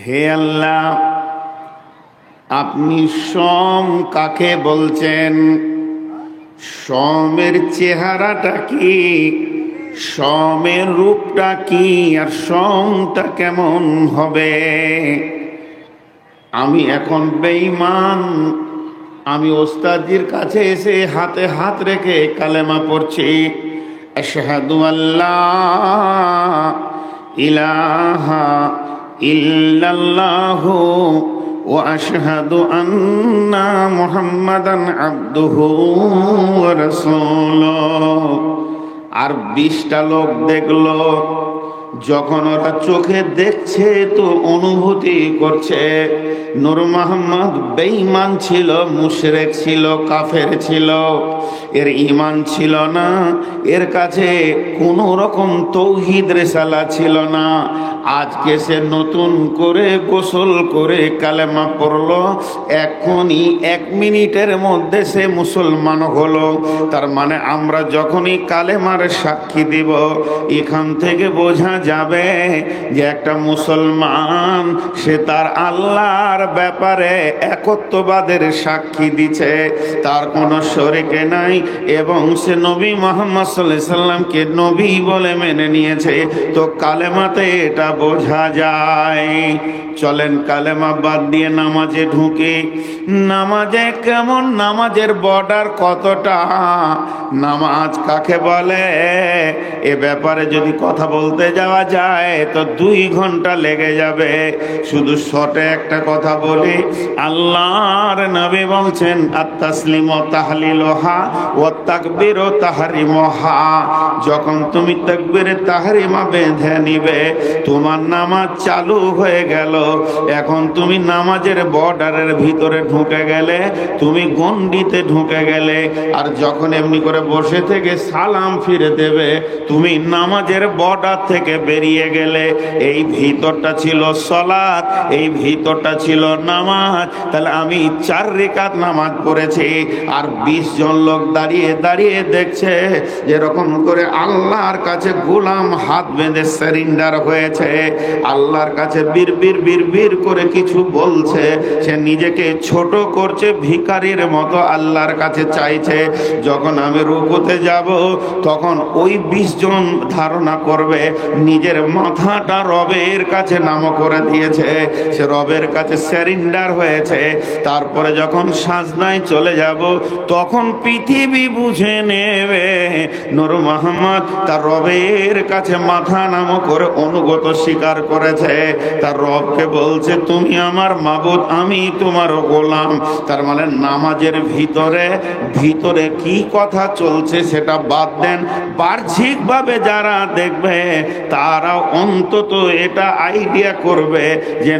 হে আল্লাহ, আপনি সম কাকে বলছেন? সমের চেহারাটা কি, সমের রূপটা কি, আর সমটা কেমন হবে? আমি এখন বেঈমান, আমি ওস্তাদের কাছে এসে হাতে হাত রেখে কালেমা পড়ছি, আশহাদু আল্লা ইলাহা ইল্লাল্লাহু ওয়া আশহাদু আন্না মুহাম্মাদান আবদুহু ওয়া রাসূলুহু। আর 20টা লোক দেখলো। যখন ওরা চোখে দেখছে তো অনুভূতি করছে নূর মোহাম্মদ বেঈমান ছিল, মুশরিক ছিল, কাফের ছিল, এর ঈমান ছিল না, এর কাছে কোনো রকম তৌহিদ রিসালা ছিল না। আজকে সে নতুন করে গোসল করে কালেমা পড়লো, এখনই 1 মিনিটের মধ্যে সে মুসলমান হলো। তার মানে আমরা যখনই কালেমার সাক্ষী দিব, এখান থেকে বোঝা যাবে যে একটা মুসলমান সে তার আল্লাহর ব্যাপারে একত্ববাদের সাক্ষী দিচ্ছে, তার কোনো শরীকে নাই, এবং সে নবী মুহাম্মদ সাল্লাল্লাহু আলাইহি সাল্লামকে নবী বলে মেনে নিয়েছে। তো কালেমাতে এটা বোঝা যায়। চলেন কালেমা বাদ দিয়ে নামাজে ঢুকে। নামাজে কেমন, নামাজের বর্ডার কতটা, নামাজ কাকে বলে, এ ব্যাপারে যদি কথা বলতে যাওয়া যায় তো 2 ঘন্টা লেগে যাবে। শুধু শর্টে একটা কথা বলি, আল্লাহর নবী বলছেন আত-তাসলিমু তাহলিলুহা ওয়া তাকবীরু তাহরিমুহা। যখন তুমি তাকবীরে তাহরিমা বেঁধে নিবে, তোমার নামাজ চালু হয়ে গেল। এখন তুমি নামাজের বর্ডারের ভিতরে ঢুকে গেলে, তুমি গণ্ডিতে ঢুকে গেলে। আর যখন এমনি করে বসে থেকে সালাম ফিরে দেবে, তুমি নামাজের বর্ডার থেকে বেরিয়ে গেলে। এই ভিতরটা ছিল সালাত, এই ভিতরটা ছিল নামাজ। তাহলে আমি 4 রাকাত নামাজ পড়েছি, আর 20 জন লোক দাঁড়িয়ে দাঁড়িয়ে দেখছে যেরকম করে আল্লাহর কাছে গোলাম হাত বেঁধে সারেন্ডার হয়েছে, আল্লাহর কাছে বীর করে কিছু বলছে, সে নিজেকে ছোট করছে, ভিখারির মতো আল্লাহর কাছে চাইছে। যখন আমি রুকুতে যাব, তখন ওই 20 জন ধারণা করবে নিজের মাথাটা রবের কাছে নাম করে দিয়েছে, সে রবের কাছে সারেন্ডার হয়েছে। তারপরে যখন সাজদায় চলে যাব, তখন পৃথিবী বুঝে নেবে নূর মোহাম্মদ তার রবের কাছে মাথা নাম করে অনুগত স্বীকার করেছে। তার রবকে বলছে, তুমি আমার মাবুদ, আমি তোমার গোলাম। তার মানে নামাজের ভিতরে ভিতরে কি কথা চলছে সেটা বাদ দেন, বাহ্যিকভাবে যারা দেখবে তারা অন্তত এটা আইডিয়া করবে যে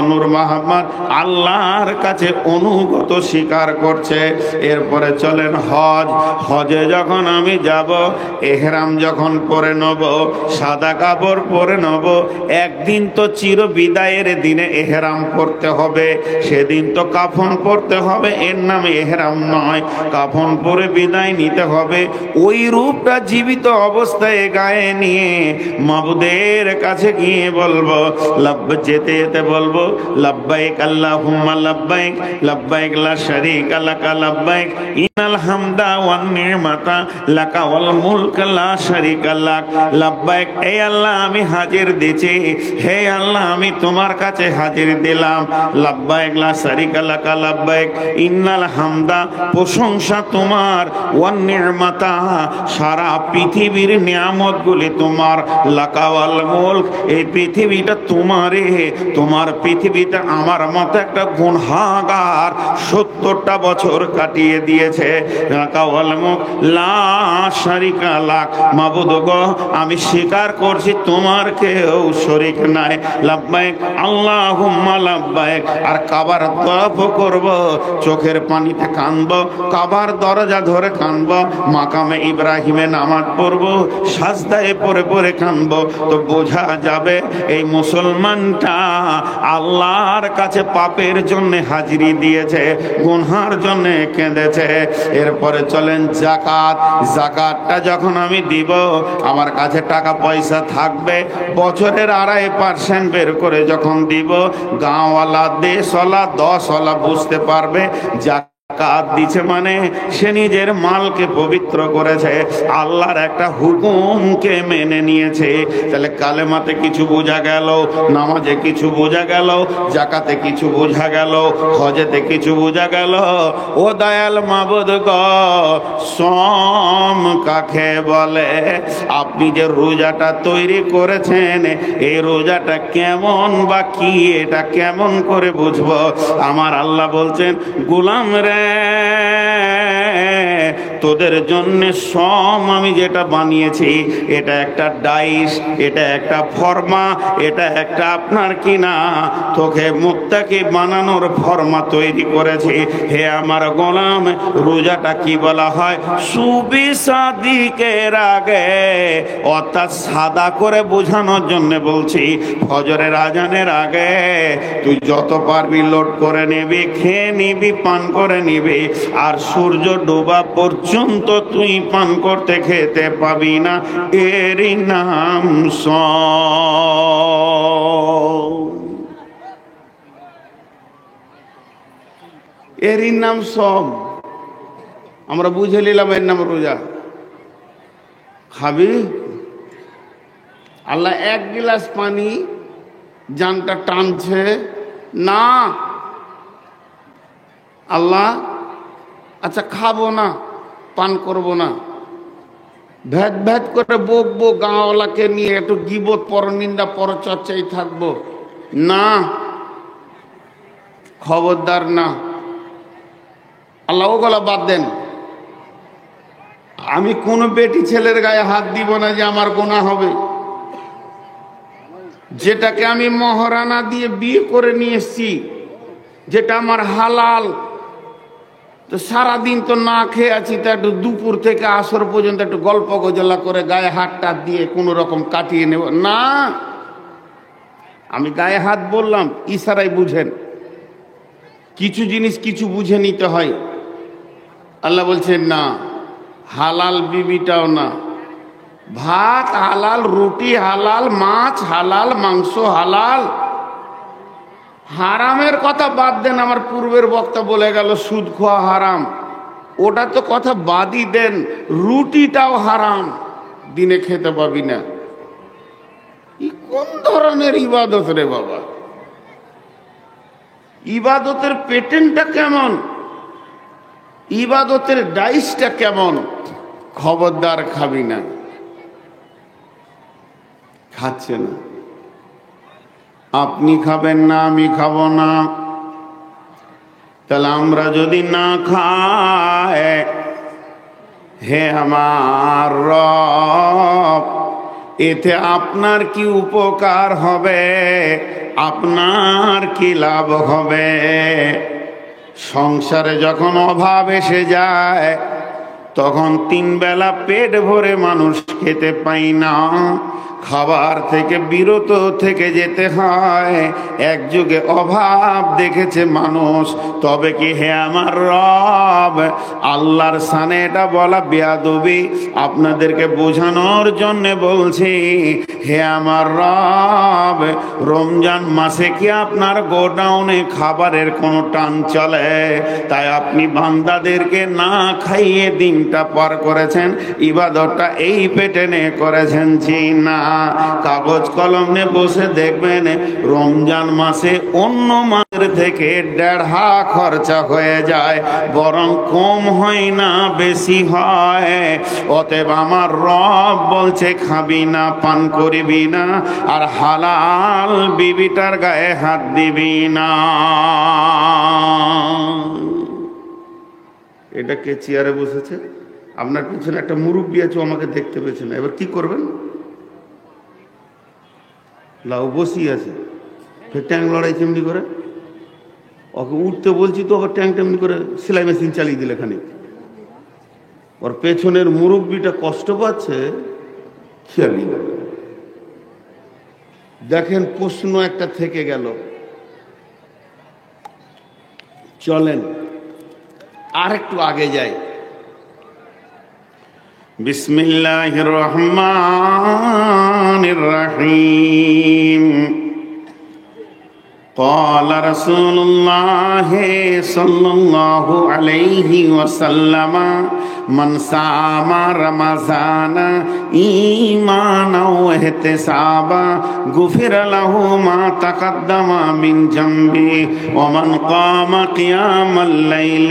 নূর মোহাম্মদ আল্লাহর কাছে অনুগত স্বীকার করছে। এরপরে চলেন হজ। হজে যখন আমি যাব, এহরাম যখন পরে নেব, সাদা কাপড় পরে নেব। একদিন তো চির বিদায়ের দিনে এহরাম পরতে হবে, সেদিন তো কাফন পরতে হবে, এর নামে এহরাম নয়, কাফন পরে বিদায় নিতে হবে। ওই রূপটা জীবিত অবস্থায় গায়ে নিয়ে মাবুদের কাছে গিয়ে বলবো, যেতে যেতে বলবো, লাব্বাইক আল্লাহুম্মা লাব্বাইক, লাব্বাইক লা শারীকা লাকা লাব্বাইক, ইন্নাল হামদা ওয়ান নি'মাতা লাকা ওয়াল মুলক লা শারীকা লাক লাব্বাইক। হে আল্লাহ, আমি হাজির দিছি, হে আল্লাহ আমি তোমার কাছে হাজির দিলাম। লাব্বাইক লা শারীকা লাকা লাব্বাইক, ইন্নাল হামদা প্রশংসা তোমার, ওয়ান নি'মাতা সারা পৃথিবীর নিয়ামতগুলি তোমার, লাকা ওয়াল মুলক এই পৃথিবীটা তোমারে, তোমার পৃথিবীতে আমার মতো একটা গুনাহগার 70টা বছর কাটিয়ে দিয়েছে। লাকা ওয়াল মুলক লা শারীকা লাক, মাবুদ গো আমি স্বীকার করছি তোমার কেউ শরীক নাই। লাব্বাইক আল্লাহুম্মা লাব্বাইক। আর কাবার তওয়াফ করব, চোখের পানিতে কাঁদবো, কাবার দরজা ধরে কাঁদবো, মাকামে ইব্রাহিমে নামাজ পড়বো, সাজদায় পড়ে পড়ে কাঁদবো। তো বোঝা যাবে এই মুসলমানটা আল্লাহর কাছে পাপের জন্য হাজিরি দিয়েছে, গুনহার জন্য কেঁদেছে। এরপরে চলেন জাকাত। জাকাতটা যখন আমি দিব, আমার কাছে টাকা পয়সা থাকবে, বছরের 2.5% বের করে যখন দিব, গাঁওয়ালা, দেশওয়ালা, 10ওয়ালা বুঝতে পারবে জাকাত দিচ্ছে মানে সে নিজের মালকে পবিত্র করেছে, আল্লাহর একটা হুকুমকে মেনে নিয়েছে। তাহলে কালেমাতে কিছু বোঝা গেল, নামাজে কিছু বোঝা গেল, জাকাতে কিছু বোঝা গেল, হজেতে কিছু বোঝা গেল। ও দয়াল মাবুদ গো, সম কাকে বলে? আপনি যে রোজাটা তৈরি করেছেন, এই রোজাটা কেমন বা কি, এটা কেমন করে বুঝবো? আমার আল্লাহ বলছেন, গোলাম রে, তোদের জন্য সম আমি যেটা বানিয়েছি, এটা একটা ডাইস, এটা একটা ফর্মা, এটা একটা আপনার কিনা তোকে মুত্তাকি বানানোর ফর্মা তৈরি করেছি। হে আমার গোলাম, রোজাটা কি বলা হয়? সুবিসাদিকের আগে, অর্থাৎ সাদা করে বোঝানোর জন্য বলছি, ফজরের আজানের আগে তুই যত পারবি লোড করে নিবি, খেয়ে নিবি, পান করে নিবি, আর সূর্য ডোবা পর্যন্ত তুই পান করতে খেতে পাবি না। এরই নাম সওম, এরই নাম সওম। আমরা বুঝে নিলাম এর নাম রোজা। খাবি? আল্লাহ 1 গিলাস পানি জানটা টানছে না, আল্লাহ আচ্ছা খাবো না, পান করব না, ভেদ ভেদ করে বকবো, গাঁওয়ালাকে নিয়ে একটু গিবত, পরনিন্দা, পরচর্চায় থাকবো না, খবরদার না। আল্লাহ ওগুলা বাদ দেন। আমি কোনো বেটি ছেলের গায়ে হাত দিব না যে আমার গুনাহ হবে। যেটাকে আমি মহারানা দিয়ে বিয়ে করে নিয়ে এসছি, যেটা আমার হালাল, তো সারাদিন তো না খেয়ে আছি, তা একটু দুপুর থেকে আসর পর্যন্ত একটু গল্প গজলা করে গায়ে হাতটা দিয়ে কোনো রকম কাটিয়ে নেব না। আমি গায়ে হাত বললাম, ইশারায় বুঝেন। কিছু জিনিস কিছু বুঝে নিতে হয়। আল্লাহ বলছেন না, হালাল বিবিটাও না, ভাত হালাল, রুটি হালাল, মাছ হালাল, মাংস হালাল। হারামের কথা বাদ দেন, আমার পূর্বের বক্তা বলে গেল সুদ খাওয়া হারাম, ওটা তো কথা বাদই দেন, রুটিটাও হারাম, দিনে খেতে পাবি না। কোন ধরনের ইবাদত রে বাবা? ইবাদতের প্যাটার্নটা কেমন, ইবাদতের ডাইসটা কেমন? খবরদার খাবি না। খাচ্ছে না, আপনি খাবেন না, আমি খাবো না। তাহলে আমরা যদি না খাই, হে আমার রব, এতে আপনার কি উপকার হবে, আপনার কি লাভ হবে? সংসারে যখন অভাব এসে যায়, তখন 3 বেলা পেট ভরে মানুষ খেতে পাই না, খাবার থেকে বিরত থেকে যেতে হয়। এক যুগে অভাব দেখেছে মানুষ, তবে কি হে আমার রব, আল্লাহর সানে এটা বলা বেয়াদবি, আপনাদেরকে বোঝানোর জন্য বলছি। হে আমার রব, রমজান মাসে কি আপনার গোডাউনে খাবারের কোনো টান চলে? তাই আপনি বান্দাদেরকে না খাইয়ে দিনটা পার করেছেন, ইবাদতটা এই পেটেনে করেছেন জি না। কাগজ কলম নিয়ে বসে দেখবেন, রমজান মাসে অন্য মাসের থেকে 1.5 খরচা হয়ে যায়, বরং কম হয় না, বেশি হয়। অতএব আমার রব বলছে, খাবি না, পান করবি না, আর হালাল বিবিটার গায়ে হাত দিবি না। এটা কে চেয়ারে বসেছে? আপনার পিছনে একটা মুরব্বী আছে, আমাকে দেখতে পেয়েছে না, এবার কি করবেন? লাউ বসি আছে, ফের ট্যাং লড়াই চেমনি করে, ওকে উঠতে বলছি তো আবার ট্যাং টেমনি করে সেলাই মেশিন চালিয়ে দিলে খানিক। ওর পেছনের মুরব্বীটা কষ্ট পাচ্ছে, খেয়ালই না। দেখেন, প্রশ্ন একটা থেকে গেল, চলেন আর একটু আগে যাই। বিসমিল্লাহির রহমানির রহিম। قال رسول الله صلى الله عليه وسلم من صام رمضان إيمانا واحتسابا غفر له ما تقدم من ذنبه ومن قام قيام الليل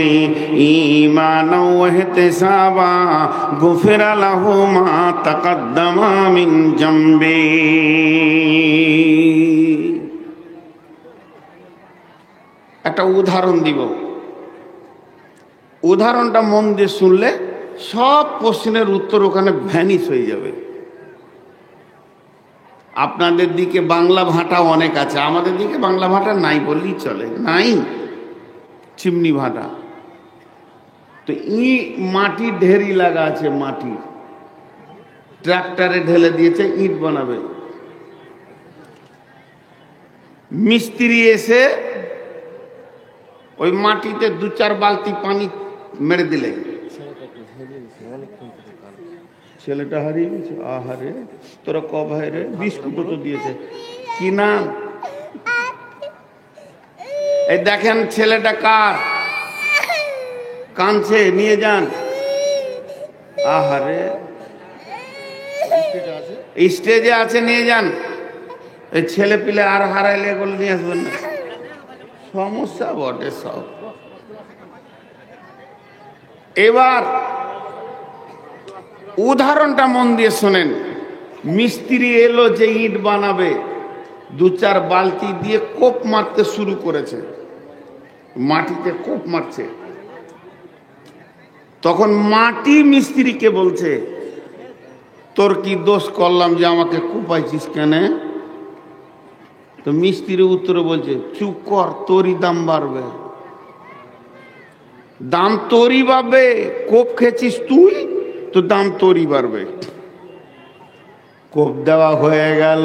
إيمانا واحتسابا غفر له ما تقدم من ذنبه। একটা উদাহরণ দিব, উদাহরণটা মন দিয়ে শুনলে সব প্রশ্নের উত্তর ওখানে ভ্যানিশ হয়ে যাবে। আপনাদের দিকে বাংলা ভাষা অনেক আছে, আমাদের দিকে বাংলা ভাষা নাই বললেই চলে, নাই চিমনি ভাটা। তো মাটি ঢেরি লাগা আছে, মাটি ট্রাক্টরে ঢেলে দিয়েছে, ইট বানাবে। মিস্ত্রি এসে ওই মাটিতে 2-4 বালতি পানি মেরে দিলে, ছেলেটা হারিয়ে গেছে। আহারে, তোরা ক ভাই রে? বিস্কুটও তো দিয়েছে। কি নাম? এই দেখেন ছেলেটা কার? কাঁদছে, নিয়ে যান। আহারে, স্টেজে আছে, নিয়ে যান। এই ছেলে পিলে আর হারাইলে এগুলো নিয়ে আসবেন না, সমস্যা বটে সব। এবার উদাহরণটা মন দিয়ে শোনেন। মিস্ত্রি এলো যে ইট বানাবে, 2-4 বালতি দিয়ে কোপ মারতে শুরু করেছে, মাটিতে কোপ মারছে। তখন মাটি মিস্ত্রিকে বলছে, তোর কি দোষ করলাম যে আমাকে কোপাইছিস কেন? তো মিস্ত্রি উত্তরে বলছে, চুপ কর, তোরই দাম বাড়বে। দাম তোরই বাড়বে, কোপ খেয়েছিস তুই, তো দাম তোরই বাড়বে। কোপ দেওয়া হয়ে গেল,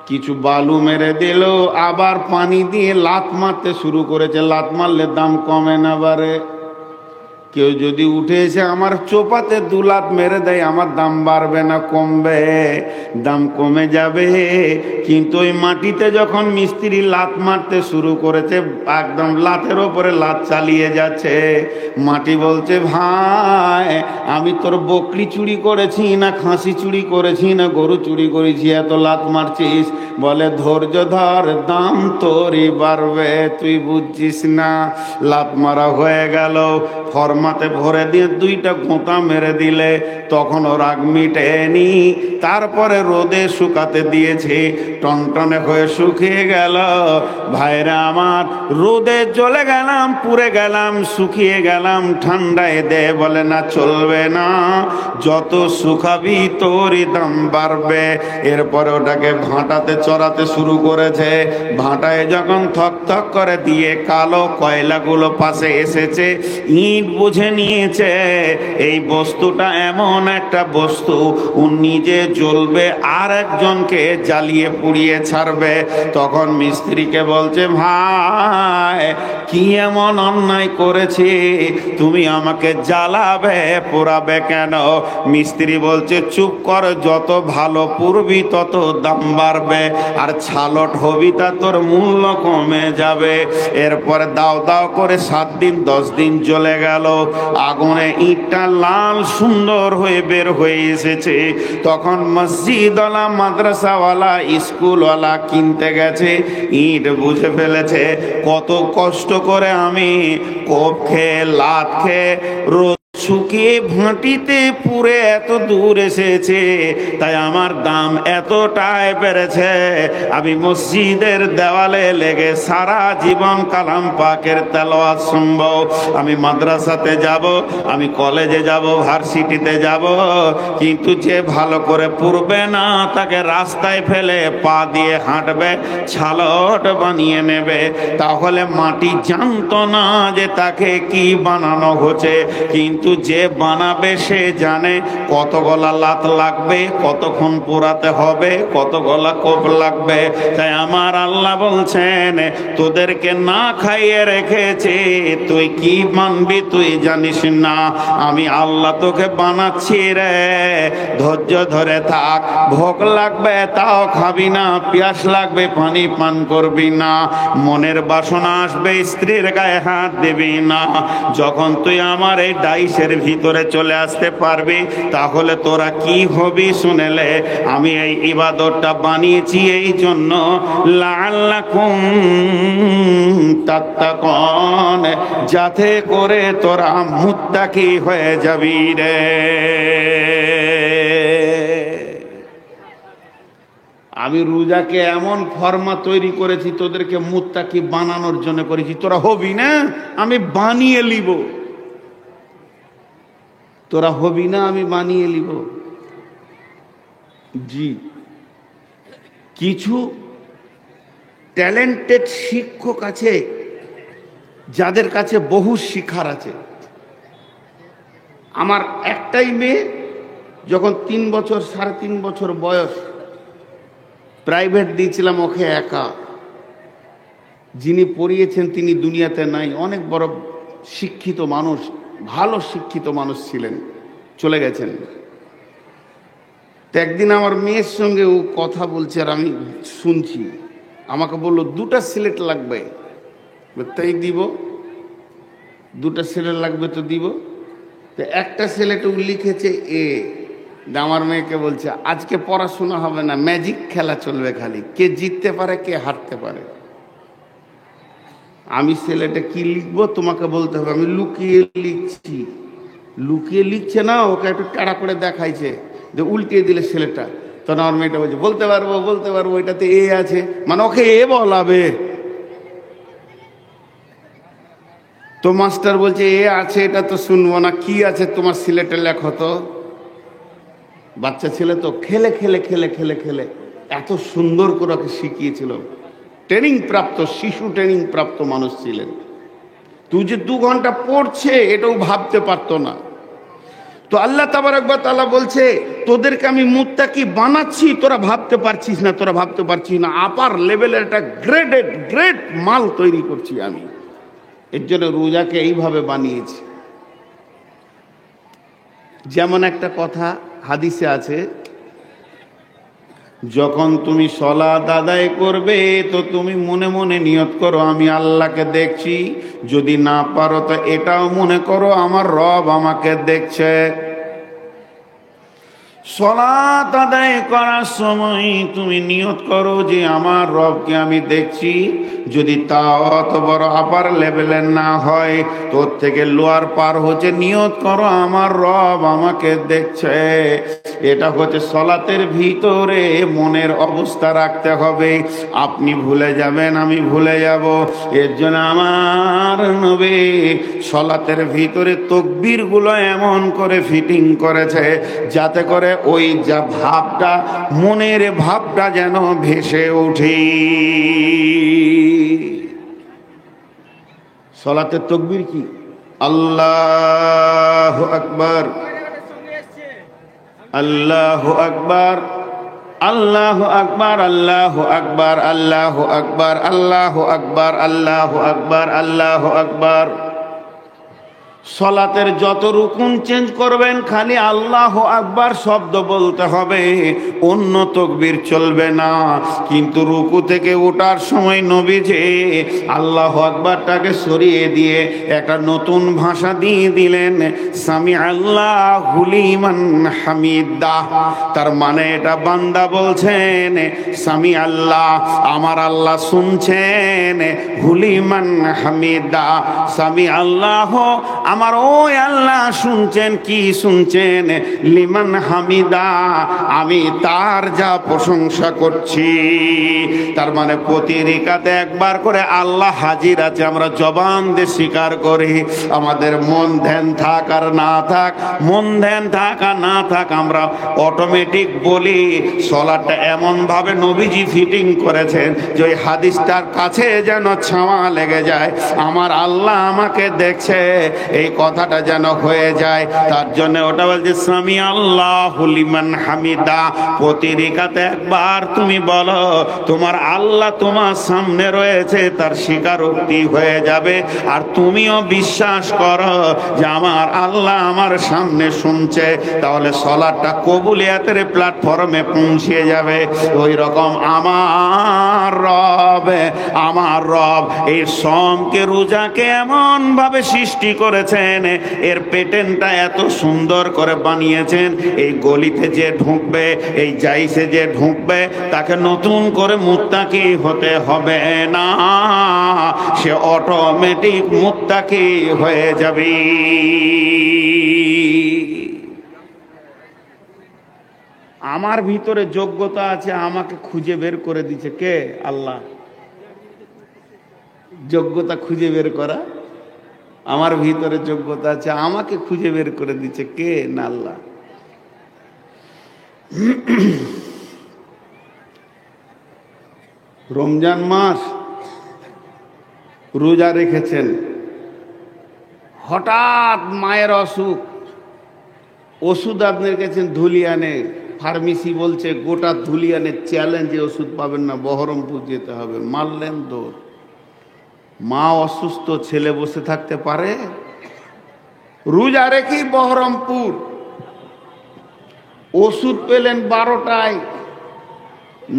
কিছু বালু মেরে দিল, আবার পানি দিয়ে লাত মারতে শুরু করেছে। লাত মারলে দাম কমে না বাড়ে? কেউ যদি উঠে এসে আমার চোপাতে 2 লাত মেরে দেয়, আমার দাম বাড়বে না কমবে? দাম কমে যাবে। কিন্তু ওই মাটিতে যখন মিস্ত্রি লাত মারতে শুরু করেছে, একদম লাতের ওপরে লাত চালিয়ে যাচ্ছে, মাটি বলছে, ভাই আমি তোর বকরি চুরি করেছি না খাসি চুরি করেছি না গরু চুরি করেছি, এত লাত মারছিস? বলে, ধৈর্য ধর, দাম তোরই বাড়বে, তুই বুঝছিস না। লাত মারা হয়ে গেল, ফরমাতে ভরে দিয়ে 2টা গোঁতা মেরে দিলে, তখন ওর রাগ মিটেনি। তারপরে রোদে শুকাতে দিয়েছে, টনটনে হয়ে শুকিয়ে গেল। ভাইরা আমার, রোদে চলে গেলাম, পুড়ে গেলাম, শুকিয়ে গেলাম, ঠান্ডায় দে। বলে না, চলবে না, যত শুকাবি তোরই দাম বাড়বে। এরপরে ওটাকে ভাঁটাতে চড়াতে শুরু করেছে। ভাঁটায় যখন থক থক করে দিয়ে কালো কয়লাগুলো পাশে এসেছে, ইট বুঝে নিয়েছে এই বস্তুটা এমন একটা বস্তু, ও নিজে জ্বলবে আর একজনকে জ্বালিয়ে পুড়িয়ে ছাড়বে। তখন মিস্ত্রিকে বলছে, ভাই কি এমন অন্যায় করেছি, তুমি আমাকে জ্বালাবে পোড়াবে কেন? মিস্ত্রি বলছে, চুপ কর, যত ভালো পুড়বি তত দাম বাড়বে, আর ছালট হবি তা তোর মূল্য কমে যাবে। এরপরে দাও দাও করে 7 দিন 10 দিন চলে গেল। আগুনে ইটটা লাল সুন্দর হয়ে বের হয়ে এসেছে। তখন মসজিদওয়ালা, মাদ্রাসাওয়ালা, স্কুলওয়ালা কিনতে গেছে, ইট বুঝে ফেলেছে কত কষ্ট করে আমি কোপ খেয়ে লাত খেয়ে রোদ শুকিয়ে ভাঁটিতে পুরে এত দূর এসেছে, তাই আমার দাম এতটাই বেড়েছে। আমি মসজিদের দেওয়ালে লেগে সারা জীবন কালাম পাকের তেলাওয়াত শুনবো, আমি মাদ্রাসাতে যাব, আমি কলেজে যাব, ভার্সিটিতে যাব, কিন্তু যে ভালো করে পুরবে না তাকে রাস্তায় ফেলে পা দিয়ে হাঁটবে, ছালট বানিয়ে নেবে। তাহলে মাটি জানতো না যে তাকে কি বানানো হচ্ছে, কিন্তু কিন্তু যে বানাবে সে জানে কত গলা লাত লাগবে, কতক্ষণ পোড়াতে হবে, কত গলা কোপ লাগবে। তাই আমার আল্লাহ বলছেন তোদেরকে না খাইয়ে রেখেছে, তুই কি মানবি তুই জানিস না। আমি আল্লাহ তোকে বানাচ্ছি রে, ধৈর্য ধরে থাক। ভোগ লাগবে তাও খাবি না, পিয়াস লাগবে পানি পান করবি না, মনের বাসনা আসবে স্ত্রীর গায়ে হাত দিবি না। যখন তুই আমার এই ডাইসের ভিতরে চলে আসতে পারবি তাহলে তোরা কি হবি শুনেলে। আমি এই ইবাদতটা বানিয়েছি এই জন্য লাআল্লাকুম তাত্তাকুন, যাতে করে তোরা মুত্তাকি হয়ে যাবি রে। আমি রোজাকে এমন ফরমা তৈরি করেছি তোদেরকে মুত্তাকি বানানোর জন্য করেছি। তোরা হবি না, আমি বানিয়ে লিব। তোরা হবি না, আমি বানিয়ে লিব। জি, কিছু ট্যালেন্টেড শিক্ষক আছে যাদের কাছে বহু শিক্ষার আছে। আমার একটাই মেয়ে যখন 3 বছর 3.5 বছর বয়স, প্রাইভেট দিয়েছিলাম ওকে একা। যিনি পড়িয়েছেন তিনি দুনিয়াতে নাই, অনেক বড় শিক্ষিত মানুষ, ভালো শিক্ষিত মানুষ ছিলেন, চলে গেছেন। তো একদিন আমার মেয়ের সঙ্গে ও কথা বলছে আর আমি শুনছি। আমাকে বললো 2টা সিলেট লাগবে, তাই দিব। 2টা সিলেট লাগবে তো দিব। তো একটা সিলেট ও লিখেছে এ। আমার মেয়েকে বলছে আজকে পড়াশোনা হবে না, ম্যাজিক খেলা চলবে, খালি কে জিততে পারে কে হারতে পারে। আমি সিলেটে কি লিখবো তোমাকে বলতে হবে। আমি লুকিয়ে লিখছি। লুকিয়ে লিখছে না, ওকে একটু টাড়া করে দেখাইছে যে উল্টিয়ে দিলে সিলেটটা। তখন আমার মেয়েটা বলছে বলতে পারবো বলতে পারবো, এটাতে এ আছে, মানে ওকে এ বলাবে। তো মাস্টার বলছে এ আছে, এটা তো শুনবো না, কি আছে তোমার সিলেটে লেখো তো। বাচ্চা ছেলে তো খেলে খেলে খেলে খেলে খেলে এত সুন্দর করে ওকে শিখিয়েছিল। ট্রেনিং প্রাপ্ত শিশু, ট্রেনিং প্রাপ্ত মানুষ ছিলেন। তুই যে 2 ঘন্টা পড়ছে এটাও ভাবতে পারতো না। তো আল্লাহ তাবারক ওয়া তাআলা বলছে তোদেরকে আমি মুত্তাকি বানাচ্ছি, তোরা ভাবতে পারছিস না, তোরা ভাবতে পারছিস না। আপার লেভেলের একটা গ্রেট মাল তৈরি করছি আমি। এর জন্য রোজাকে এইভাবে বানিয়েছি। যেমন একটা কথা হাদিসে আছে, যখন তুমি সালাত আদায় করবে তো তুমি মনে মনে নিয়ত করো আমি আল্লাহকে দেখছি। যদি না পারো তো এটাও মনে করো আমার রব আমাকে দেখছে। সালাত আদায় করার সময় তুমি নিয়ত করো যে আমার রবকে আমি দেখছি। যদি তাও অত বড় আপার লেভেলের না হয়, তোর থেকে লোয়ার পার হচ্ছে, নিয়ত করো আমার রব আমাকে দেখছে। এটা হচ্ছে সালাতের ভিতরে মনের অবস্থা রাখতে হবে। আপনি ভুলে যাবেন, আমি ভুলে যাব। এর জন্য আমার নবী সালাতের ভিতরে তাকবীরগুলো এমন করে ফিটিং করেছে যাতে করে ওই যা ভাবটা, মনের ভাবটা যেন ভেসে ওঠে। সালাতের তাকবীর কি? আল্লাহু আকবার, আল্লাহু আকবার, আল্লাহু আকবার, আল্লাহু আকবার, আল্লাহু আকবার, আল্লাহু আকবার, আল্লাহু আকবার, আল্লাহু আকবার। সালাতের যত রুকুন চেঞ্জ করবেন খালি আল্লাহু আকবার শব্দ বলতে হবে, অন্য তাকবীর চলবে না। কিন্তু রুকু থেকে ওঠার সময় নবীজি আল্লাহু আকবারটাকে সরিয়ে দিয়ে একটা নতুন ভাষা দিয়ে দিলেন, সামি আল্লাহু লিমান হামিদা। তার মানে এটা বান্দা বলছেন সামি আল্লাহ, আমার আল্লাহ শুনছেন, হুলিমান হামিদা, সামি আল্লাহ, আমার ওই আল্লাহ শুনছেন। কি শুনছেন? লিমান হামিদা, আমি তার যা প্রশংসা করছি। তার মানে প্রতি রিকাতে একবার করে আল্লাহ হাজির আছে, আমরা জবান দিয়ে স্বীকার করি। আমাদের মন ধ্যান থাক আর না থাক, মন ধ্যান থাক আর না থাক, আমরা অটোমেটিক বলি। সালাতটা এমন ভাবে নবীজি ফিটিং করেছেন যে ওই হাদিসটার কাছে যেন ছাওয়া লেগে যায়, আমার আল্লাহ আমাকে দেখছে। এই কথাটা যেন হয়ে যায়। তার জন্য ওটা বলছে সামি আল্লাহু লিমান হামিদা। প্রতি রিকাতে একবার তুমি বলো তোমার আল্লাহ তোমার সামনে রয়েছে, তার স্বীকারোক্তি হয়ে যাবে। আর তুমিও বিশ্বাস করো যে আমার আল্লাহ আমার সামনে শুনছে, তাহলে সালাতটা কবুলিয়াতের প্ল্যাটফর্মে পৌঁছে যাবে। ওই রকম আমার রব এই সমকে রোজাকে এমন ভাবে সৃষ্টি করেছেন, এর পেটেনটা এত সুন্দর করে বানিয়েছেন, এই গলিতে যে ঢুকবে, এই জাইসে যে ঢুকবে, তাকে নতুন করে মুত্তাকি হতে হবে না, সে অটোমেটিক মুত্তাকি হয়ে যাবে। আমার ভিতরে যোগ্যতা আছে, আমাকে খুঁজে বের করে দিচ্ছে কে? আল্লাহ। যোগ্যতা খুঁজে বের করা, আমার ভিতরে যোগ্যতা আছে, আমাকে খুঁজে বের করে দিচ্ছে কে? না আল্লাহ। রমজান মাস রোজা রেখেছেন, হঠাৎ মায়ের অসুখ, ওষুধ আপনি রেখেছেন ধুলিয়ানে, ফার্মেসি বলছে গোটা ধুলিয়ানের চ্যালেঞ্জে ওষুধ পাবেন না, বহরমপুর যেতে হবে। মারলেন দৌড়। মা অসুস্থ, ছেলে বসে থাকতে পারে? রোজা রেখে বহরমপুর, ওষুধ পেলেন 12টায়,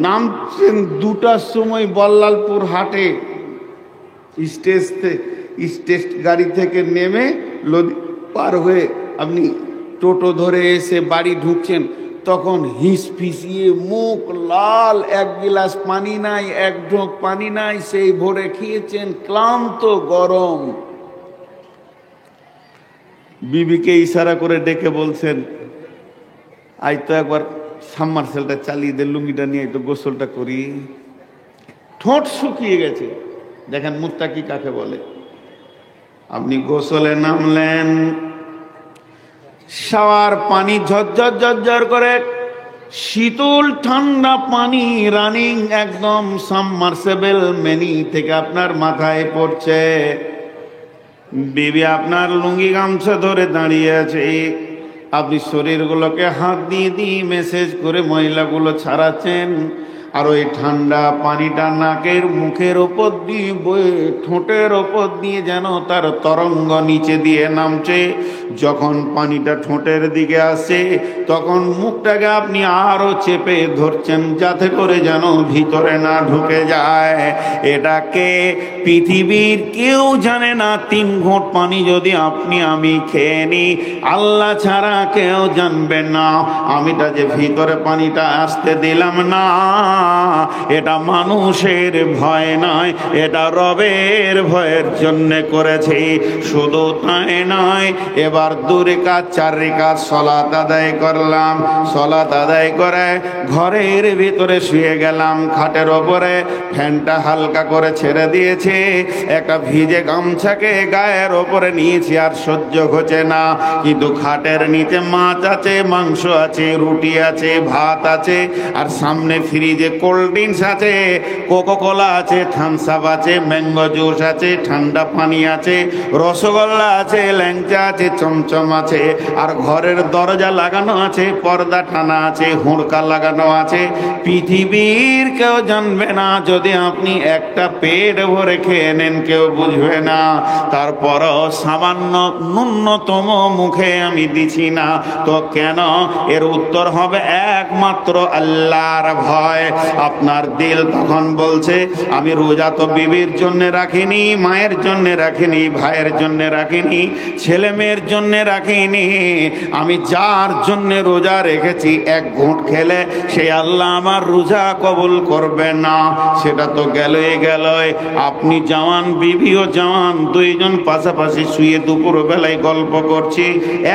নামছেন 2টার সময় বল্লালপুর হাটে, স্টেজ গাড়ি থেকে নেমে নদী পার হয়ে আপনি টোটো ধরে এসে বাড়ি ঢুকছেন, তখন হিস ফিসিয়ে মুখ লাল, এক গিলাস পানি নাই, এক ঢোক পানি নাই, সেই ভোরে খেয়েছেন, ক্লান্ত, গরম। বিবিকে ইশারা করে ডেকে বলছেন আজ তো একবার সাবমার্সেলটা চালিয়ে দে, লুঙ্গিটা নিয়ে তো গোসলটা করি। ঠোঁট শুকিয়ে গেছে। দেখেন মুত্তাকি কাকে বলে। আপনি গোসলে নামলেন, শাওয়ার পানি ঝরঝর ঝরঝর করে, শীতল ঠান্ডা পানি রানিং একদম সাবমার্সেবল মেনি থেকে আপনার মাথায় পড়ছে। বিবি আপনার লুঙ্গি গামছা ধরে দাঁড়িয়ে আছে, আপনি শরীরগুলোকে হাত দিয়ে দিয়ে মেসেজ করে মহিলাগুলো ছাড়াচ্ছেন, আর ওই ঠান্ডা পানিটা নাকের মুখের ওপর দিয়ে বয়ে ঠোঁটের ওপর দিয়ে যেন তার তরঙ্গ নিচে দিয়ে নামছে। যখন পানিটা ঠোঁটের দিকে আসে তখন মুখটাকে আপনি আরো চেপে ধরছেন যাতে করে যেন ভিতরে না ঢুকে যায়। এটাকে পৃথিবীর কেউ জানে না। 3 ঘোঁট পানি যদি আপনি আমি খেয়ে নিই, আল্লাহ ছাড়া কেউ জানবে না। আমিটা যে ভিতরে পানিটা আসতে দিলাম না, এটা মানুষের ভয় নয়, এটা রবের ভয়ের জন্য করেছি। শুধু তাই নয়, এবার 2 রিকাত 4 রিকাত সালাত আদায় করলাম। সালাত আদায় করে ঘরের ভিতরে শুয়ে গেলাম, খাটের ওপরে ফ্যানটা হালকা করে ছেড়ে দিয়েছে, একটা ভিজে গামছাকে গায়ের ওপরে নিয়েছি, আর সহ্য হচ্ছে না। কিন্তু খাটের নিচে মাছ আছে, মাংস আছে, রুটি আছে, ভাত আছে, আর সামনে ফ্রিজে কোল্ড ড্রিঙ্কস আছে, কোকোকোলা আছে, থামস আপ আছে, ম্যাঙ্গো জুস আছে, ঠান্ডা পানি আছে, রসগোল্লা আছে, ল্যাংচা আছে, চমচম আছে, আর ঘরের দরজা লাগানো আছে, পর্দা টানা আছে, হুড়কা লাগানো আছে। পৃথিবীর কেউ জানবে না, যদি আপনি একটা পেট ভরে খেয়ে নেন কেউ বুঝবে না। তারপরও সামান্য ন্যূনতম মুখে আমি দিছি না তো কেন? এর উত্তর হবে একমাত্র আল্লাহর ভয়। আপনার দিল তখন বলছে আমি রোজা তো বিবির জন্য রাখিনি, মায়ের জন্য রাখিনি, ভাইয়ের জন্য রাখিনি, ছেলে মেয়ের জন্য রাখিনি, আমি যার জন্য রোজা রেখেছি 1 ঘুঁট খেলে সেই আল্লাহ আমার রোজা কবুল করবে না। সেটা তো গেলই গেল। আপনি জওয়ান, বিবিও জওয়ান, 2 জন পাশাপাশি শুয়ে দুপুর বেলায় গল্প করছি,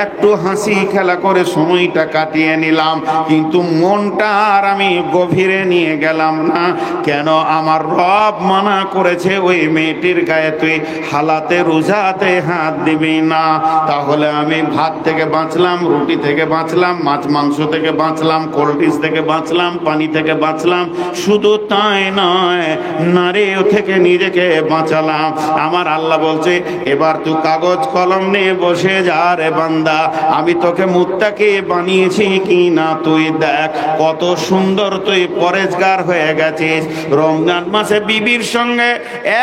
একটু হাসি খেলা করে সময়টা কাটিয়ে নিলাম, কিন্তু মনটা আর আমি গভীরে নিয়ে নিয়ে গেলাম না। কেন? আমার রব মানা করেছে ওই মেয়েটির গায়ে তুই হালাতে রোজাতে হাত দিবি না। তাহলে আমি ভাত থেকে বাঁচলাম, রুটি থেকে বাঁচলাম, মাছ মাংস থেকে বাঁচলাম, কোল্ড ড্রিঙ্কস থেকে বাঁচলাম, পানি থেকে বাঁচলাম। শুধু তাই নয়, নারীও থেকে নিজেকে বাঁচালাম। আমার আল্লাহ বলছে এবার তুই কাগজ কলম নিয়ে বসে যা রে বান্দা, আমি তোকে মুত্তাকি বানিয়েছি কি না তুই দেখ। কত সুন্দর তুই পরেজগার হয়ে গেছিস। রমজান মাসে বিবির সঙ্গে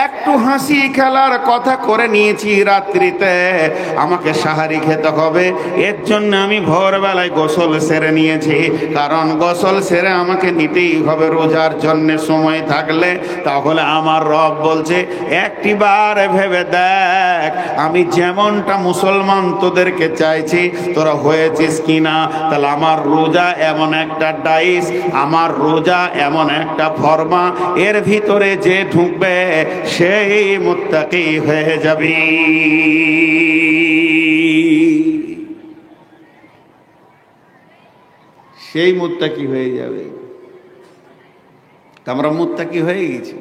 একটু হাসি খেলার কথা করে নিয়েছি রাত্রিতে, আমাকে সাহারি খেতে হবে, এর জন্য আমি ভোরবেলায় গোসল সেরে নিয়েছি। কারণ গোসল সেরে আমাকে নিতেই হবে রোজার জন্য সময় থাকলে। তাহলে আমার রব বলছে একটিবার ভেবে দেখ, আমি যেমনটা মুসলমান তোদেরকে চাইছি তোরা হয়েছিস কিনা। তাহলে আমার রোজা এমন একটা ডাইস, আমার রোজা এমন একটা ফরমা, এর ভিতরে যে ঢুকবে সেই মুত্তাকি হয়ে যাবে। সেই মুত্তাকি হয়ে যাবে। আমরা মুত্তাকি হয়ে গেছি।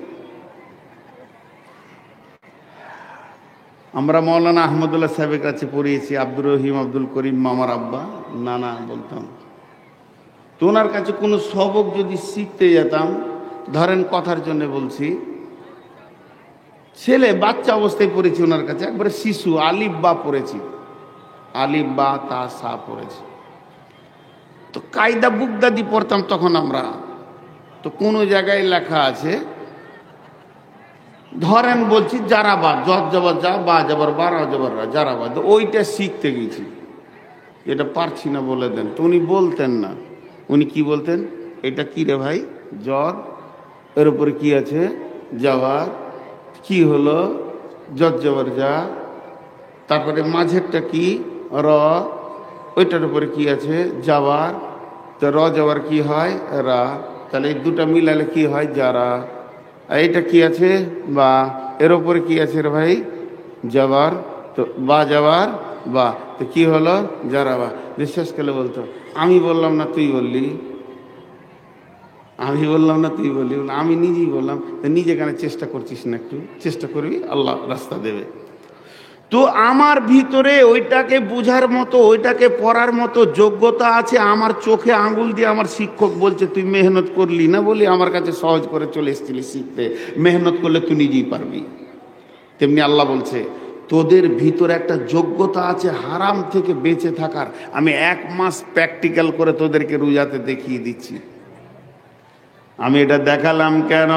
আমরা মৌলানা আহমদুল্লাহ সাহেবের কাছে পড়িয়েছি, আব্দুর রহিম আব্দুল করিম মামার আব্বা নানা বলতাম। তো ওনার কাছে কোনো সবক যদি শিখতে যেতাম, ধরেন কথার জন্য বলছি, ছেলে বাচ্চা অবস্থায় পড়েছি ওনার কাছে, একবারে শিশু, আলিফ বা পড়েছি, আলিফ বা তা সা পড়েছি। তো কায়দা বুগদাদি পড়তাম তখন আমরা। তো কোনো জায়গায় লেখা আছে, ধরেন বলছি জারাবাদ, জজ জবর যা, বা জবর বা, রা জবর রা, জারাবাদ, ওইটা শিখতে গেছি। এটা পারছি না বলে দেন। তো উনি বলতেন না, উনি কি বলতেন, এটা কি রে ভাই, জ্বর, এর উপরে কি আছে, যাওয়ার, কি হলো, জজ জবর যা, তারপরে মাঝেরটা কি, র, ওইটার উপরে কি আছে, যাওয়ার, তো র যাওয়ার কি হয়, রা, তাহলে এই দুটা মিলালে কি হয়, যারা। এইটা কি আছে, বা, এর উপরে কি আছে রে ভাই, যাবার, তো বা যাবার বা, তো কি হলো, যারা বা। বিশ্বাস করলে বলতো আমি বললাম না তুই বললি, আমি বললাম না তুই বললি, আমি নিজেই বললাম। তো নিজে কেন চেষ্টা করছিস না, একটু চেষ্টা করবি, আল্লাহ রাস্তা দেবে। তো আমার ভিতরে ওইটাকে বুঝার মতো, ওইটাকে পড়ার মতো যোগ্যতা আছে। আমার চোখে আঙ্গুল দিয়ে আমার শিক্ষক বলছে তুই মেহনত করলি না বলি আমার কাছে সহজ করে চলে এসেছিলি শিখতে। মেহনত করলে তুই নিজেই পারবি। তেমনি আল্লাহ বলছে তোদের ভিতরে একটা যোগ্যতা আছে হারাম থেকে বেঁচে থাকার। আমি 1 মাস প্র্যাকটিক্যাল করে তোদেরকে রোজাতে দেখিয়ে দিচ্ছি। আমি এটা দেখালাম কেন,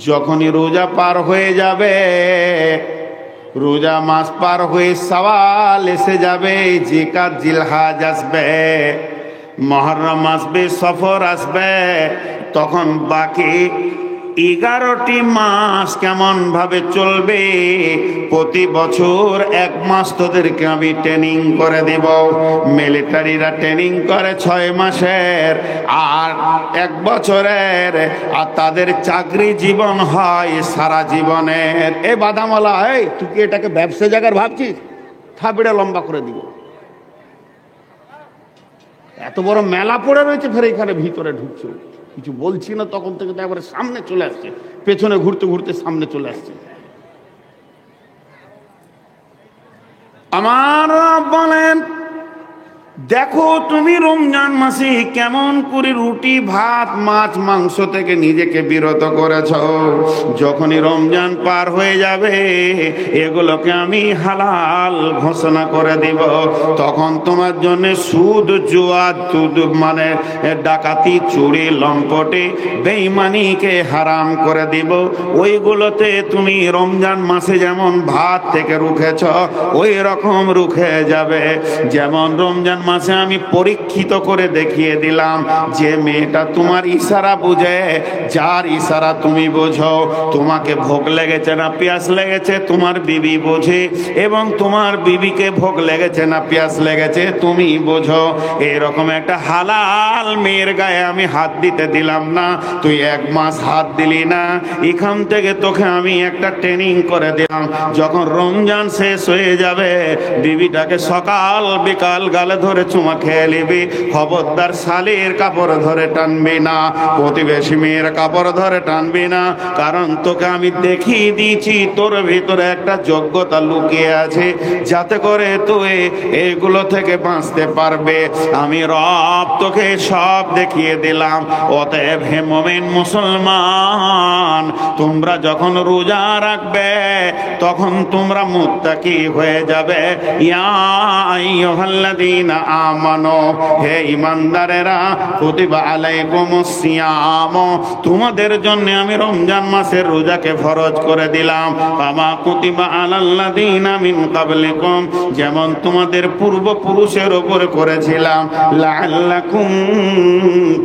যখনই রোজা পার হয়ে যাবে, রোজা মাস পার হয়ে সওয়াল এসে যাবে, জিকাত জিলহাজ আসবে, মুহররম আসবে, সফর আসবে, তখন বাকি 11টি মাস কেমন ভাবে চলবে। প্রতি বছর 1 মাস তোদেরকে আমি ট্রেনিং করে দেব। মিলিটারিরা ট্রেনিং করে 6 মাসের আর 1 বছরের, আর তাদের চাকরি জীবন হয় সারা জীবনের। এ বাদামওয়ালা, এই তুই কি এটাকে ব্যবসা জায়গার ভাবছিস? থাপিটা লম্বা করে দিব। এত বড় মেলা পড়ে রয়েছে, ফের এখানে ভিতরে ঢুকছো, কিছু বলছি না তখন থেকে তো একবারে সামনে চলে আসছে, পেছনে ঘুরতে ঘুরতে সামনে চলে আসছে। আমার বলেন দেখো তুমি রমজান মাসে কেমন করে রুটি ভাত মাছ মাংস থেকে নিজেকে বিরত করেছ। যখনই রমজান পার হয়ে যাবে এগুলোকে আমি হালাল ঘোষণা করে দিব। তখন তোমার জন্য সুদ জুয়া মানে ডাকাতি চুরি লম্পটে বেঈমানিকে হারাম করে দিব। ওইগুলোতে তুমি রমজান মাসে যেমন ভাত থেকে রুখেছ ওই রকম রুখে যাবে। যেমন রমজান মাসে আমি পরীক্ষিত করে দেখিয়ে দিলাম যে মেয়েটা তোমার ইশারা বুঝে, যার ইশারা তুমি বোঝো, তোমাকে ভোগ লেগেছে না পিয়াস লেগেছে তোমার বিবি বোঝে, এবং তোমার বিবিকে ভোগ লেগেছে না পিয়াস লেগেছে তুমি বোঝো। এরকম একটা হালাল মেয়ের গায়ে আমি হাত দিতে দিলাম না। তুই 1 মাস হাত দিলি না, এখান থেকে তোকে আমি একটা ট্রেনিং করে দিলাম। যখন রমজান শেষ হয়ে যাবে বিবিটাকে সকাল বিকাল গালে ধরে করে চুমা খেয়ে নিবি। খবরদার শালীর কাপড় ধরে টানবি না, প্রতিবেশী মেয়ের কাপড় ধরে টানবি না, কারণ তোকে আমি দেখিয়ে দিয়েছি তোর ভিতরে একটা যোগ্যতা লুকিয়ে আছে, যাতে করে তুই এগুলো থেকে বাঁচতে পারবে। আমি রব তোকে সব দেখিয়ে দিলাম। অতএব হে মুমিন মুসলমান, তোমরা যখন রোজা রাখবে তখন তোমরা মুত্তাকি হয়ে যাবে। ইয়া আইয়ুহাল্লাযীনা আমানু, হে ঈমানদারেরা, কুতিবা আলাইকুমুস সিয়াম, তোমাদের জন্য আমি রমজান মাসের রোজাকে ফরজ করে দিলাম। কামা কুতিবা আলাল্লাযীনা মিন ক্বাবলিকুম, যেমন তোমাদের পূর্বপুরুষের উপর করেছিলাম, লাআল্লাকুম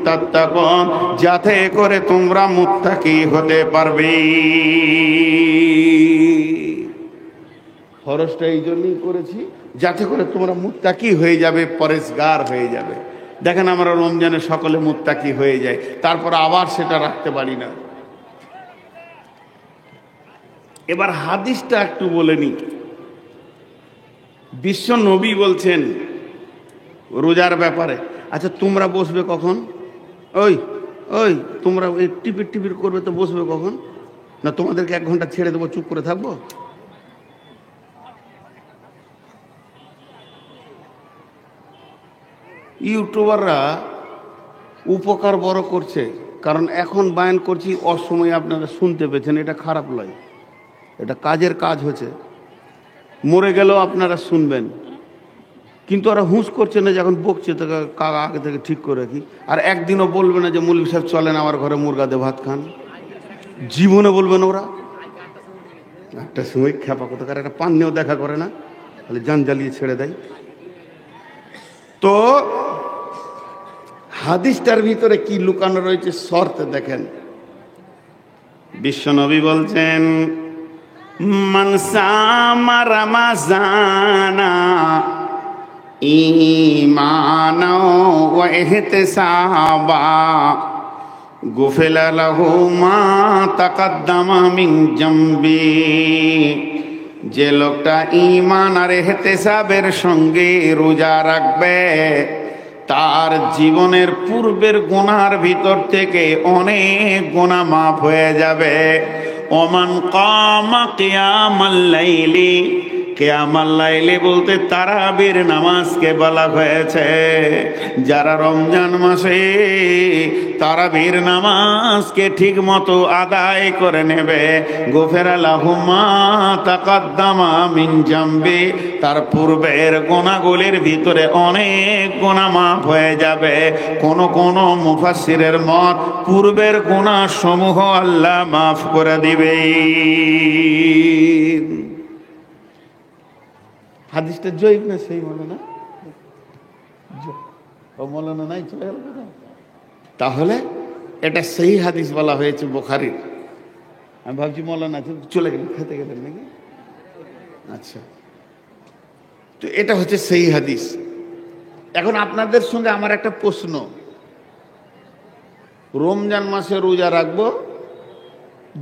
তাত্তাকুন, যাতে করে তোমরা মুত্তাকি হতে পারবে। ফরজটা এই জন্যই করেছি যাতে করে তোমরা মুত্তাকি হয়ে যাবে, পরেজগার হয়ে যাবে। দেখেন আমরা রমজানে সকলে মুত্তাকি হয়ে যায়, তারপর আবার সেটা রাখতে পারি না। এবার হাদিসটা একটু বলে নি। বিশ্ব নবী বলছেন রোজার ব্যাপারে, আচ্ছা তোমরা বসবে কখন? ওই ওই তোমরা ওই টিপির টিপির করবে তো বসবে কখন? না তোমাদেরকে 1 ঘন্টা ছেড়ে দেবো, চুপ করে থাকবো? ইউটিউবাররা উপকার বড় করছে, কারণ এখন বায়ান করছি অসময়ে আপনারা শুনতে পেয়েছেন, এটা খারাপ নয়, এটা কাজের কাজ হচ্ছে। মরে গেলেও আপনারা শুনবেন, কিন্তু ওরা হুঁশ করছে না, যখন বকছে তাকে আগে থেকে ঠিক করে রাখি। আর একদিনও বলবে না যে মৌলভী সাহেব চলেন আমার ঘরে মুরগা দিয়ে ভাত খান, জীবনে বলবে না ওরা। একটা সময় খেপা কোথাকার একটা পান্নেও দেখা করে না, তাহলে জান জ্বালিয়ে ছেড়ে দেয়। তো হাদিসটার ভিতরে কি লুকানো রয়েছে শর্ত দেখেন। বিশ্বনবী বলছেন, মান সামা রমাযানা ঈমানাও ওয়া ইহতিসাবা গুফিরা লাহু মা তাকাদ্দামা মিন জামবি। যে লোকটা ঈমান আর ইহতিসাবের সঙ্গে রোজা রাখবে, তার জীবনের পূর্বের গুনার ভিতর থেকে অনেক গুনাহ মাফ হয়ে যাবে। ওমান কামা কিয়ামাল লাইলি, কিয়ামাল লাইলি বলতে তারাবির নামাজকে বলা হয়েছে। যারা রমজান মাসে তারাবির নামাজকে ঠিক মতো আদায় করে নেবে, গুফিরা লাহু মা তাকাদ্দামা মিন জামবি, তার পূর্বের গুনাহগুলির ভিতরে অনেক গুনাহ মাফ হয়ে যাবে। কোন কোন মুফাসসিরের মত, পূর্বের গুনাহ সমূহ আল্লাহ মাফ করে দিবে। হাদিসটা জয়ীফ না সেই মৌলানা? ও মৌলানা নাই, চলে গেল। তাহলে এটা সেই হাদিস বলা হয়েছে বুখারীর। আমি ভাবছি মৌলানা চলে গেলেন, খেতে গেলেন নাকি? আচ্ছা, তো এটা হচ্ছে সেই হাদিস। এখন আপনাদের সঙ্গে আমার একটা প্রশ্ন, রমজান মাসে রোজা রাখবো,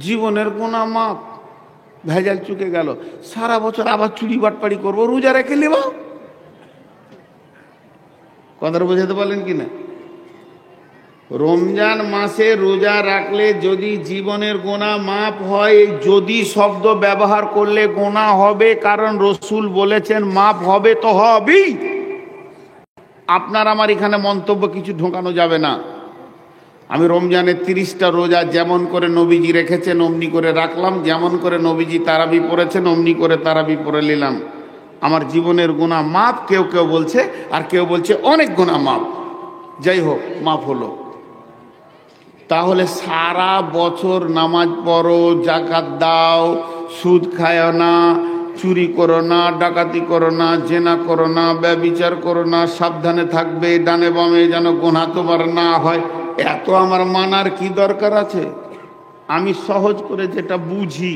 জীবনের গুনাহ মাপ, ভেজাল চুকে গেল, সারা বছর আবার চুরি বাটপাড়ি করবো, রোজা রেখে নেব? কথাটা বোঝাতে পারলেন কিনা? রমজান মাসে রোজা রাখলে যদি জীবনের গুনাহ মাফ হয়, যদি শব্দ ব্যবহার করলে গুনাহ হবে, কারণ রসুল বলেছেন মাফ হবে, তো হবেই। আপনার আমার এখানে মন্তব্য কিছু ঢোকানো যাবে না। আমি রমজানের 30টা রোজা যেমন করে নবীজি রেখেছেন অমনি করে রাখলাম, যেমন করে নবীজি তারাবি পড়েছেন অমনি করে তারাবি পড়ে নিলাম। আমার জীবনের গুনাহ মাফ, কেউ কেউ বলছে, আর কেউ বলছে অনেক গুনাহ মাফ। যাই হোক, মাফ হলো। তাহলে সারা বছর নামাজ পড়ো, যাকাত দাও, সুদ খায় না, চুরি করো না, ডাকাতি করো না, জেনা করো না, ব্যভিচার করো না, সাবধানে থাকবে, ডানে বামে যেন গুনাহ তোমার না হয়, এত আমার মানার কি দরকার আছে? আমি সহজ করে যেটা বুঝি,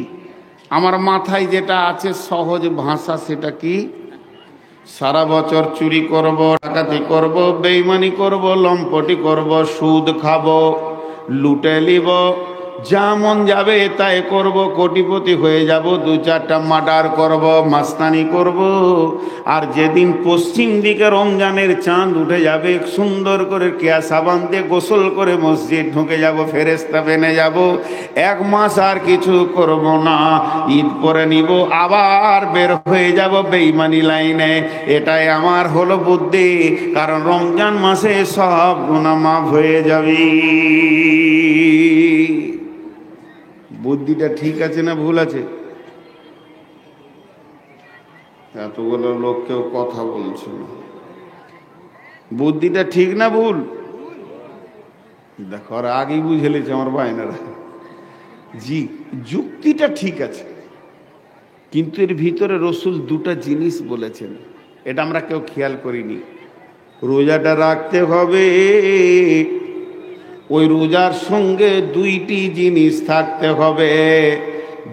আমার মাথায় যেটা আছে সহজ ভাষা, সেটা কি? সারা বছর চুরি করব, ডাকাতি করব, বেঈমানি করব, লম্পটি করব, সুদ খাবো, লুটে নিব, যা মন যাবে তাই করব, কোটিপতি হয়ে যাব, দু চারটা মার্ডার করব, মাস্তানি করব। আর যেদিন পশ্চিম দিকে রমজানের চাঁদ উঠে যাবে, সুন্দর করে কেয়া সাবান দিয়ে গোসল করে মসজিদ ঢুকে যাব, ফেরেশতা বেনে যাব, 1 মাস আর কিছু করব না, ঈদ পরে নিব, আবার বের হয়ে যাব বেঈমানি লাইনে। এটাই আমার হলো বুদ্ধি, কারণ রমজান মাসে সব গুনাহ মাফ হয়ে যাবে। বুদ্ধিটা ঠিক আছে না ভুল আছে? এতগুলো লোক কেউ কথা বলছে না। বুদ্ধিটা ঠিক না ভুল? দেখো, আর আগেই বুঝে লিছে আমার বায়নারা। জি, যুক্তিটা ঠিক আছে, কিন্তু এর ভিতরে রসুল দুটা জিনিস বলেছেন, এটা আমরা কেউ খেয়াল করিনি। রোজাটা রাখতে হবে, ওই রোজার সঙ্গে 2টি জিনিস থাকতে হবে।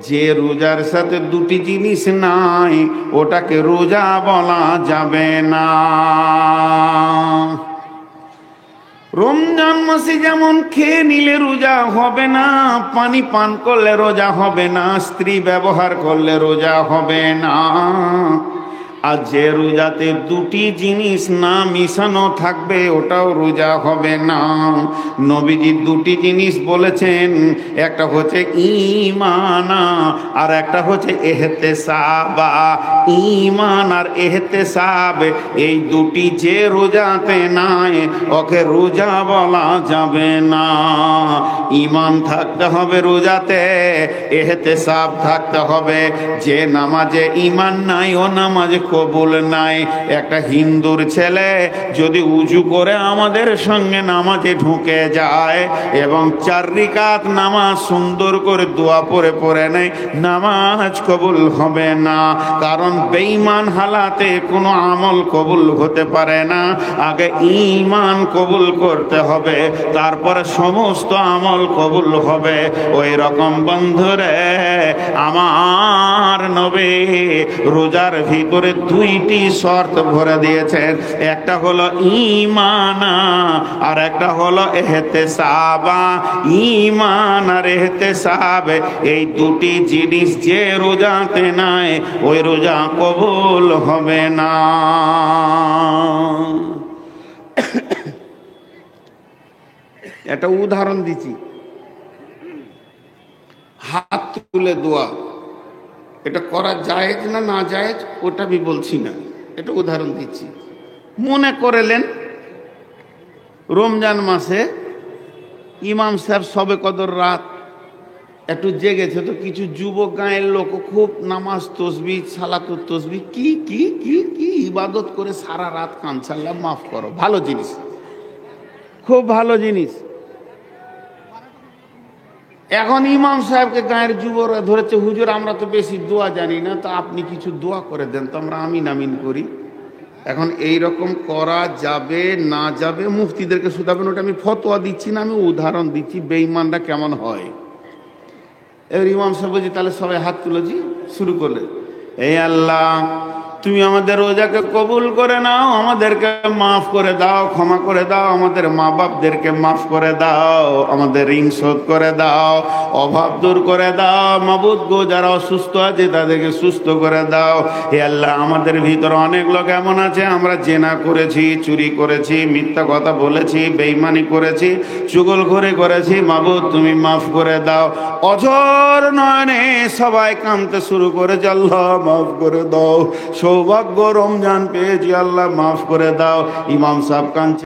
যে রোজার সাথে 2টি জিনিস নাই, ওটাকে রোজা বলা যাবে না। রমজান মাসে যেমন খেয়ে নিলে রোজা হবে না, পানি পান করলে রোজা হবে না, স্ত্রী ব্যবহার করলে রোজা হবে না, আর যে রোজাতে 2টি জিনিস না মিশানো থাকবে ওটাও রোজা হবে না। নবীজি 2টি জিনিস বলেছেন, একটা হচ্ছে ঈমানা আর একটা হচ্ছে ইহতিসাবা। ঈমান আর ইহতিসাব, এই 2টি যে রোজাতে নাই, ওকে রোজা বলা যাবে না। ঈমান থাকতে হবে রোজাতে, ইহতিসাব থাকতে হবে। যে নামাজে ঈমান নাই, ও নামাজ কবুল নাই। একটা হিন্দুর ছেলে যদি উজু করে আমাদের সঙ্গে নামাজে ঢুকে যায় এবং 4 রাকাত নামাজ সুন্দর করে দোয়া পড়ে পড়ে নেয়, নামাজ কবুল হবে না। কারণ বেঈমান হালাতে কোনো আমল কবুল হতে পারে না। আগে ঈমান কবুল করতে হবে, তারপরে সমস্ত আমল কবুল হবে। ওই রকম বন্ধুরে, আমার নবী রোজার ভিতরে 2টি শর্ত ভরে দিয়েছেন, একটা হলো ঈমানা আর একটা হলো ইহতিসাবা। ঈমান আর ইহতিসাব, এই 2টি জিনিস যে রোজাতে নাই, ওই রোজা কবুল হবে না। একটা উদাহরণ দিচ্ছি, হাত তুলে দোয়া, এটা করা জায়েজ না না জায়েজ ওটা আমি বলছি না, এটা উদাহরণ দিচ্ছি। মনে করলেন রমজান মাসে ইমাম সাহেব সবে কদর রাত একটু জেগেছে, তো কিছু যুবক গাঁয়ের লোক খুব নামাজ তসবিহ সালাতুত তসবিহ কি কি কি কি ইবাদত করে সারা রাত কাঁদছে, আল্লাহ মাফ করো। ভালো জিনিস, খুব ভালো জিনিস। এখন ইমাম সাহেবকে গায়ের যুবরা ধরেছে, হুজুর আমরা তো বেশি দোয়া জানি না, তো আপনি কিছু দোয়া করে দেন তো, আমরা আমিন আমিন করি। এখন এই রকম করা যাবে না যাবে মুফতিদেরকে শুধাবেন, ওটা আমি ফতোয়া দিচ্ছি না, আমি উদাহরণ দিচ্ছি বেঈমানরা কেমন হয়। এবার ইমাম সাহেব বলছি, তাহলে সবাই হাত তুলেছি, শুরু করলে, এই আল্লাহ তুমি আমাদের রোজাকে কবুল করে নাও, আমাদেরকে মাফ করে দাও, ক্ষমা করে দাও, আমাদের মা বাপদেরকে মাফ করে দাও, আমাদের ঋণ শোধ করে দাও, অভাব দূর করে দাও, মাবুদ গো যারা অসুস্থ আছে তাদেরকে সুস্থ করে দাও। হে আল্লাহ, আমাদের ভিতরে অনেক লোক এমন আছে, আমরা জেনা করেছি, চুরি করেছি, মিথ্যা কথা বলেছি, বেঈমানি করেছি, চুগলখড়ি করেছি, মাবুদ তুমি মাফ করে দাও। অঝর নয়নে সবাই কাঁদতে শুরু করেছে, আল্লাহ মাফ করে দাও, সৌভাগ্য রমজান পেয়েছি, আল্লাহ মাফ করে দাও। ইমাম সাহেব কাঁদছে।